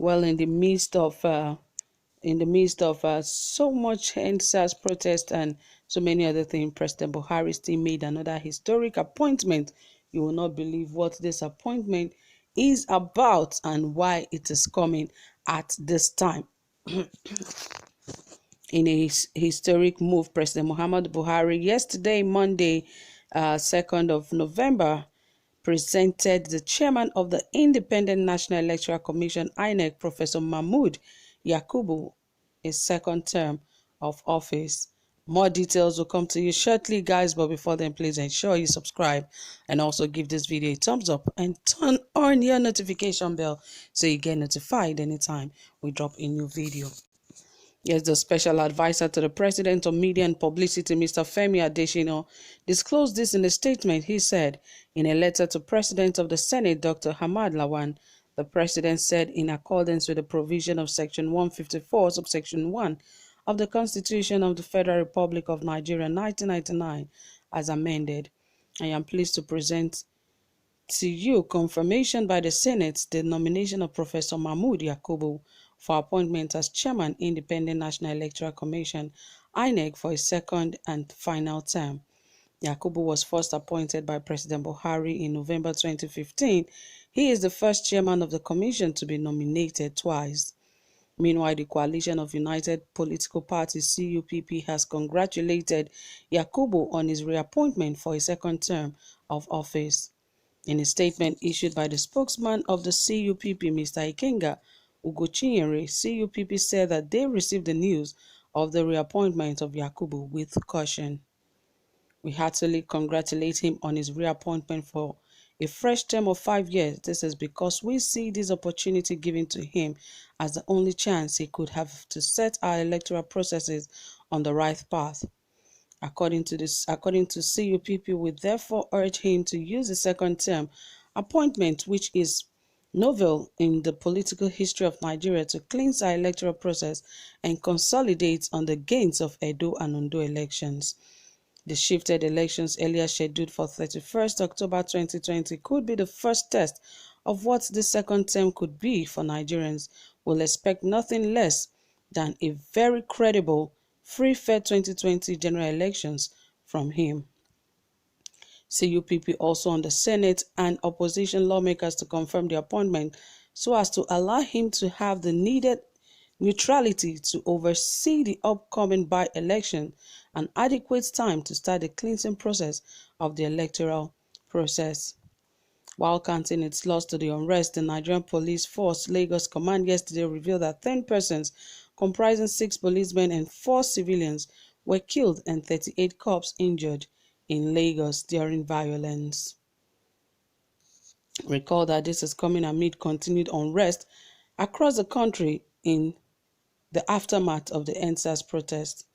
Well, in the midst of so much NSAS protest and so many other things, President Buhari still made another historic appointment. You will not believe what this appointment is about and why it is coming at this time. In a historic move, President Muhammad Buhari yesterday, Monday, 2nd of November, presented the chairman of the Independent National Electoral Commission, INEC, Professor Mahmood Yakubu, his second term of office. More details will come to you shortly, guys, but before then, please ensure you subscribe and also give this video a thumbs up and turn on your notification bell so you get notified anytime we drop a new video. Yes, the special advisor to the President on Media and Publicity, Mr. Femi Adesina, disclosed this in a statement. He said, in a letter to President of the Senate, Dr. Hamad Lawan, the President said, in accordance with the provision of Section 154, subsection 1 of the Constitution of the Federal Republic of Nigeria, 1999, as amended, I am pleased to present to you confirmation by the Senate the nomination of Professor Mahmood Yakubu for appointment as Chairman, Independent National Electoral Commission, INEC, for his second and final term. Yakubu was first appointed by President Buhari in November 2015. He is the first chairman of the commission to be nominated twice. Meanwhile, the Coalition of United Political Parties, CUPP, has congratulated Yakubu on his reappointment for his second term of office. In a statement issued by the spokesman of the CUPP, Mr. Ikenga Ugochinyere, CUPP said that they received the news of the reappointment of Yakubu with caution. We heartily congratulate him on his reappointment for a fresh term of 5 years. This is because we see this opportunity given to him as the only chance he could have to set our electoral processes on the right path. According to CUPP, we therefore urge him to use the second term appointment, which is novel in the political history of Nigeria, to cleanse our electoral process and consolidate on the gains of Edo and Ondo elections. The shifted elections earlier scheduled for 31st October 2020 could be the first test of what the second term could be for Nigerians. We'll expect nothing less than a very credible, free, fair 2020 general elections from him. CUPP also on the Senate and opposition lawmakers to confirm the appointment so as to allow him to have the needed neutrality to oversee the upcoming by-election and adequate time to start the cleansing process of the electoral process. While counting its loss to the unrest, the Nigerian Police Force Lagos Command yesterday revealed that 10 persons, comprising 6 policemen and 4 civilians, were killed and 38 cops injured in Lagos during violence. Recall that this is coming amid continued unrest across the country in the aftermath of the NSAS protest.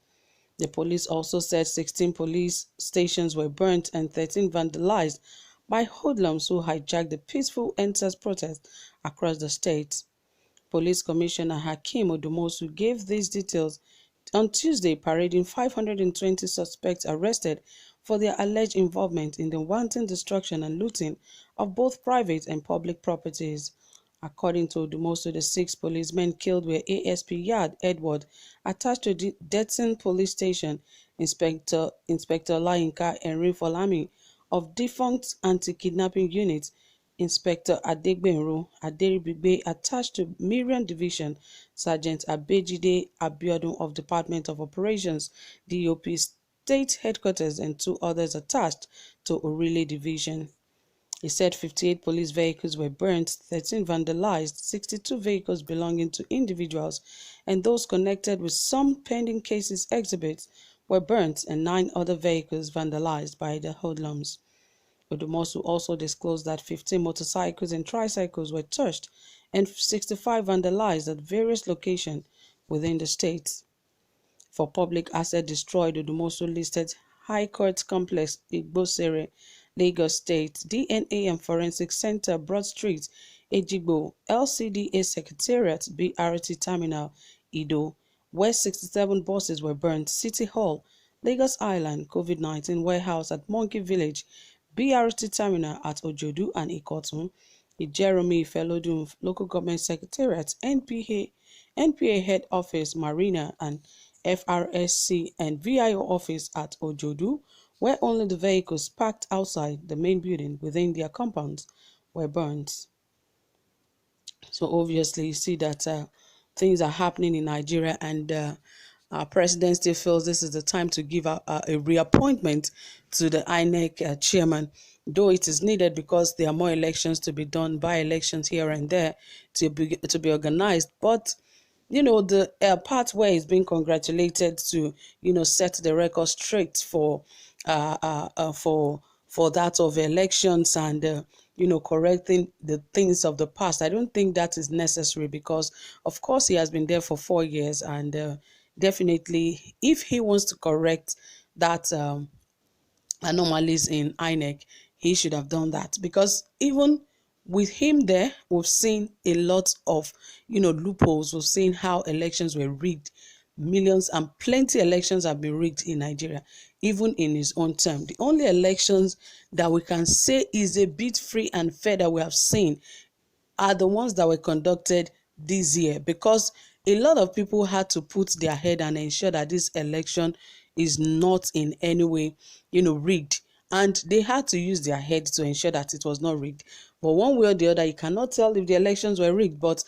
The police also said 16 police stations were burnt and 13 vandalized by hoodlums who hijacked the peaceful NSAS protest across the state. Police Commissioner Hakeem Odumosu gave these details on Tuesday, parading 520 suspects arrested for their alleged involvement in the wanton destruction and looting of both private and public properties. According to Odumosu, the 6 policemen killed were ASP Yard Edward, attached to the Detson Police Station, Inspector Layinka Henry Folami of defunct anti-kidnapping unit, Inspector Adegbenro Aderibigbe, attached to Miriam Division, Sergeant Abejide Abiodun of Department of Operations, DOP State Headquarters, and 2 others attached to Orile Division. He said 58 police vehicles were burnt, 13 vandalized, 62 vehicles belonging to individuals and those connected with some pending cases exhibits were burnt, and 9 other vehicles vandalized by the hoodlums. Odumosu also disclosed that 15 motorcycles and tricycles were touched and 65 vandalized at various locations within the state. For public asset destroyed, Odumosu listed High Court Complex, Igbosere, Lagos State, DNA and Forensic Center, Broad Street, Ejigbo, LCDA Secretariat, BRT Terminal, Ido, where 67 buses were burnt, City Hall, Lagos Island, COVID-19 warehouse at Monkey Village, BRT Terminal at Ojodu and Ikotun, Jeremy Felodun, Local Government Secretariat, NPA Head Office, Marina, and FRSC and VIO Office at Ojodu, where only the vehicles parked outside the main building within their compounds were burned. So obviously, you see that things are happening in Nigeria, and our president still feels this is the time to give a reappointment to the INEC chairman, though it is needed because there are more elections to be done, by elections here and there to be organized. But the part where he's being congratulated to set the record straight for that of elections, and correcting the things of the past. I don't think that is necessary, because of course he has been there for 4 years, and definitely if he wants to correct that anomalies in INEC, he should have done that, because even with him there, we've seen a lot of loopholes. We've seen how elections were rigged. Millions and plenty elections have been rigged in Nigeria, even in his own term. The only elections that we can say is a bit free and fair that we have seen are the ones that were conducted this year, because a lot of people had to put their head and ensure that this election is not in any way rigged, and they had to use their head to ensure that it was not rigged. But one way or the other, you cannot tell if the elections were rigged, but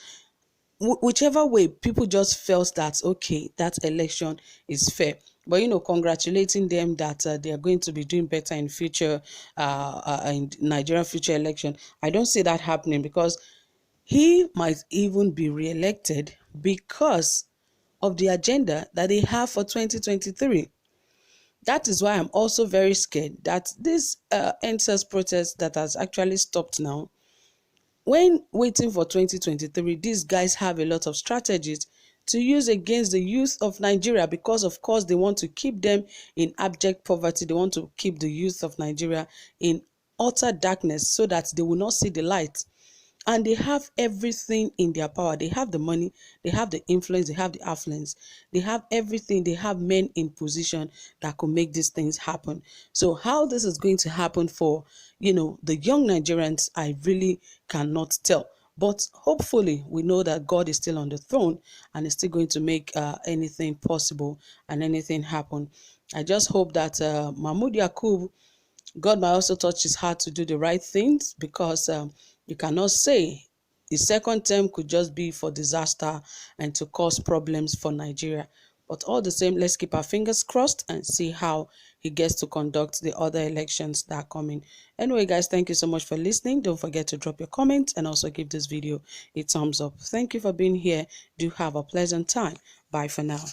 whichever way, people just felt that okay, that election is fair. But congratulating them that they are going to be doing better in future, in Nigerian future election, I don't see that happening, because he might even be re-elected because of the agenda that they have for 2023. That is why I'm also very scared that this NSAS protest that has actually stopped now, when waiting for 2023, these guys have a lot of strategies to use against the youth of Nigeria, because of course they want to keep them in abject poverty. They want to keep the youth of Nigeria in utter darkness so that they will not see the light. And they have everything in their power. They have the money, they have the influence, they have the affluence, they have everything. They have men in position that could make these things happen. So how this is going to happen for the young Nigerians, I really cannot tell. But hopefully we know that God is still on the throne and is still going to make anything possible and anything happen. I just hope that Mahmoud Yakub, God might also touch his heart to do the right things, because you cannot say the second term could just be for disaster and to cause problems for Nigeria. But all the same, let's keep our fingers crossed and see how he gets to conduct the other elections that are coming. Anyway, guys, thank you so much for listening. Don't forget to drop your comments and also give this video a thumbs up. Thank you for being here. Do have a pleasant time. Bye for now.